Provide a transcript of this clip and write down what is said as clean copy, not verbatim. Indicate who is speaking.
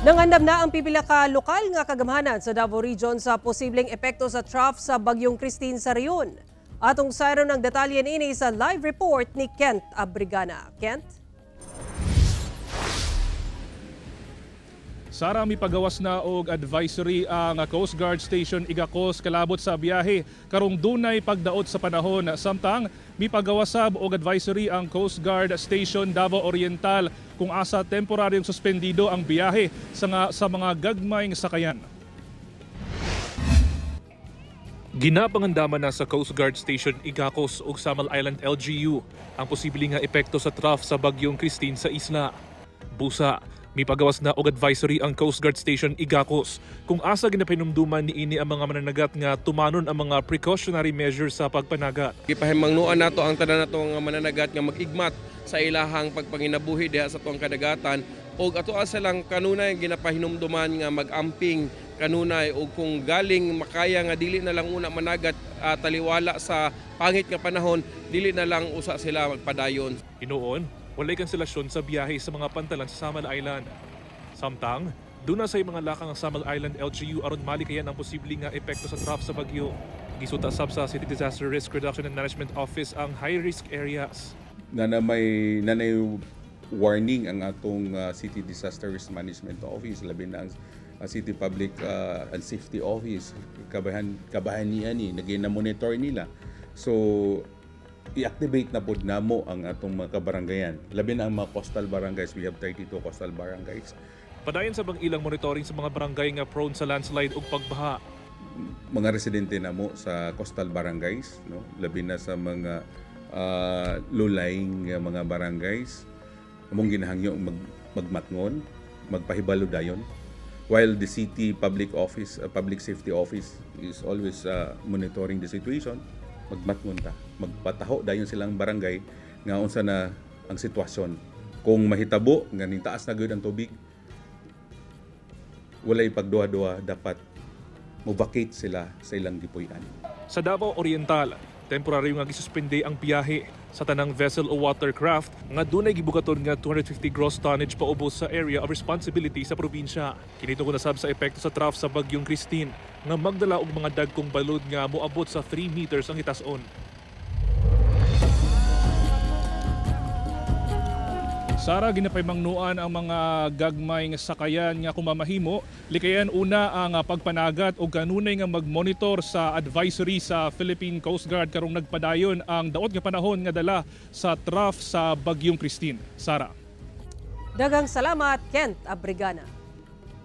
Speaker 1: Nangandam na ang pipila ka lokal nga kagamhanan sa Davao Region sa posibleng epekto sa trough sa bagyong Christine sa rehiyon. Atong sayron ng detalye ini sa live report ni Kent Abrigana. Kent?
Speaker 2: Sara, may pagawas na og advisory ang Coast Guard Station Igacos kalabot sa biyahe karong dunay pagdaot sa panahon. Samtang may pagawasab og advisory ang Coast Guard Station Davao Oriental kung asa temporaryong suspendido ang biyahe sa mga gagmayng sakayan. Ginapangandaman na sa Coast Guard Station Igacos ug Samal Island LGU ang posibleng nga epekto sa trough sa bagyong Christine sa isla. Busa, may pagawas na og advisory ang Coast Guard Station Igacos kung asa ginapahinumduman niini ang mga mananagat nga tumanon ang mga precautionary measures sa pagpanagat.
Speaker 3: Gipahimangnuan nato ang tanan nato nga mananagat nga mag-igmat sa ilahang pagpanginabuhi diha sa tuwang kadagatan og ato asa lang kanunay ginapahinumduman nga mag-amping kanunay og kung galing makaya nga dili na lang una managat taliwala sa pangit nga panahon, dili na lang usa sila magpadayon.
Speaker 2: Hinuon, walay kanselasyon sa biyahe sa mga pantalan sa Samal Island. Samtang, doon na sa mga lakang Samal Island LGU aron malikayan ang posibleng nga epekto sa trough sa bagyo. Gisutasab sa City Disaster Risk Reduction and Management Office ang high-risk areas.
Speaker 4: Nanay warning ang atong City Disaster Risk Management Office, labi na ang City Public and Safety Office. Kabahan niya ni, nag-monitor nila. So, i-activate na po namo ang atong mga kabarangayan. Labi na ang mga coastal barangays. We have 32 coastal barangays.
Speaker 2: Padayon sa bang ilang monitoring sa mga barangay nga prone sa landslide ug pagbaha.
Speaker 4: Mga residente namo sa coastal barangays, no? Labi na sa mga low-lying mga barangays. Among ginahangyo magmatngon, magpahibalo dayon. While the city public safety office is always monitoring the situation, magmatngon ta, magpataho dayon silang barangay nga unsa na ang sitwasyon. Kung mahitabo nga ning taas na gyud ang tubig, walay pagduha-duha, dapat mo-vacate sila sa ilang gipuy-an.
Speaker 2: Sa Davao Oriental, temporaryo nga gisuspende ang biyahe sa tanang vessel o watercraft nga dunay gibugaton nga 250 gross tonnage paubos sa area of responsibility sa probinsya. Kinito ko nasab sa epekto sa trough sa bagyong Christine nga magdala og mga dagkong balod nga moabot sa 3 meters ang hitason. Sara, ginapaymangnuan ang mga gagmay nga sakayan nga kumamahimo, likayan una ang pagpanagat o kanunay nga magmonitor sa advisory sa Philippine Coast Guard karong nagpadayon ang daot nga panahon nga dala sa trough sa bagyong Christine. Sara.
Speaker 1: Daghang salamat, Kent Abrigana.